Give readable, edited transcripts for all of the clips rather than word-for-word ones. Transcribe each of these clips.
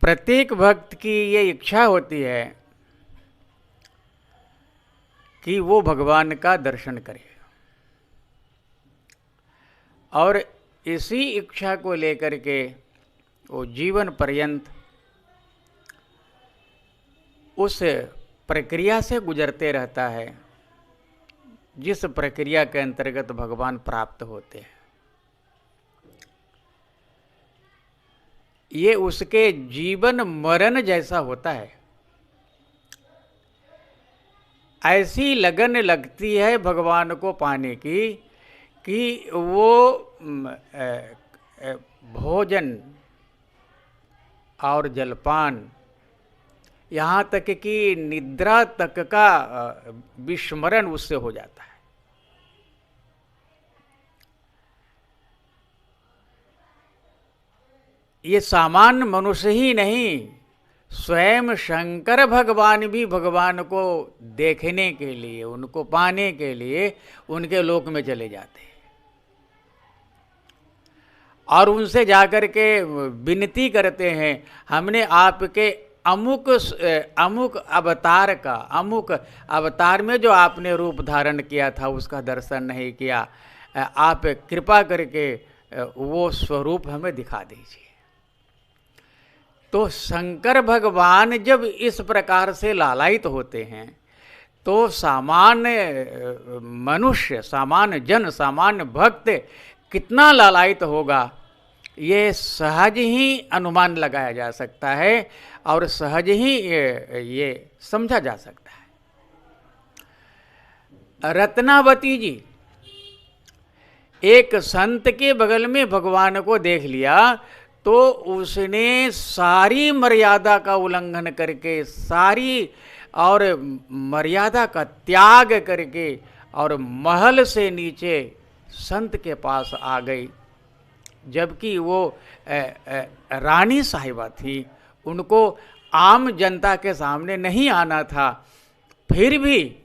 प्रत्येक भक्त की ये इच्छा होती है कि वो भगवान का दर्शन करे, और इसी इच्छा को लेकर के वो जीवन पर्यंत उस प्रक्रिया से गुजरते रहता है जिस प्रक्रिया के अंतर्गत भगवान प्राप्त होते हैं। ये उसके जीवन मरण जैसा होता है। ऐसी लगन लगती है भगवान को पाने की कि वो भोजन और जलपान, यहाँ तक कि निद्रा तक का विस्मरण उससे हो जाता है। ये सामान्य मनुष्य ही नहीं, स्वयं शंकर भगवान भी भगवान को देखने के लिए, उनको पाने के लिए उनके लोक में चले जाते हैं और उनसे जाकर के विनती करते हैं, हमने आपके अमुक अवतार में जो आपने रूप धारण किया था उसका दर्शन नहीं किया, आप कृपा करके वो स्वरूप हमें दिखा दीजिए। तो शंकर भगवान जब इस प्रकार से लालायित होते हैं तो सामान्य मनुष्य, सामान्य जन, सामान्य भक्त कितना लालायित होगा, ये सहज ही अनुमान लगाया जा सकता है और सहज ही ये समझा जा सकता है। रत्नावती जी एक संत के बगल में भगवान को देख लिया तो उसने सारी मर्यादा का उल्लंघन करके, सारी और मर्यादा का त्याग करके और महल से नीचे संत के पास आ गई, जबकि वो रानी साहिबा थी, उनको आम जनता के सामने नहीं आना था। फिर भी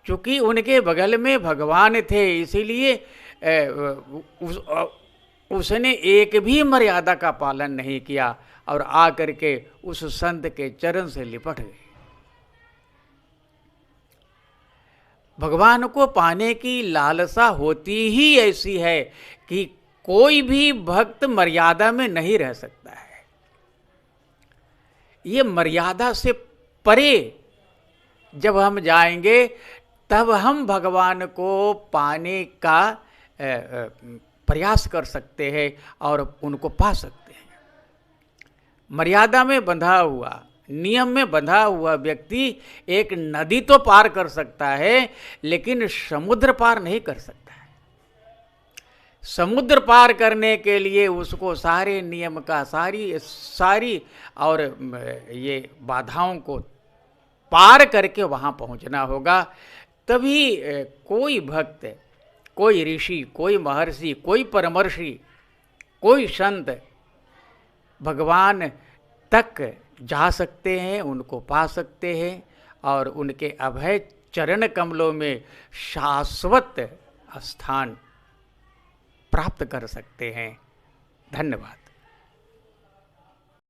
चूँकि उनके बगल में भगवान थे इसीलिए उसने एक भी मर्यादा का पालन नहीं किया और आकर के उस संत के चरण से लिपट गए। भगवान को पाने की लालसा होती ही ऐसी है कि कोई भी भक्त मर्यादा में नहीं रह सकता है। ये मर्यादा से परे जब हम जाएंगे तब हम भगवान को पाने का प्रयास कर सकते हैं और उनको पा सकते हैं। मर्यादा में बंधा हुआ, नियम में बंधा हुआ व्यक्ति एक नदी तो पार कर सकता है लेकिन समुद्र पार नहीं कर सकता है। समुद्र पार करने के लिए उसको सारे नियम का, सारी और ये बाधाओं को पार करके वहाँ पहुँचना होगा। तभी कोई भक्त, कोई ऋषि, कोई महर्षि, कोई परमर्षि, कोई संत भगवान तक जा सकते हैं, उनको पा सकते हैं और उनके अभय चरण कमलों में शाश्वत स्थान प्राप्त कर सकते हैं। धन्यवाद।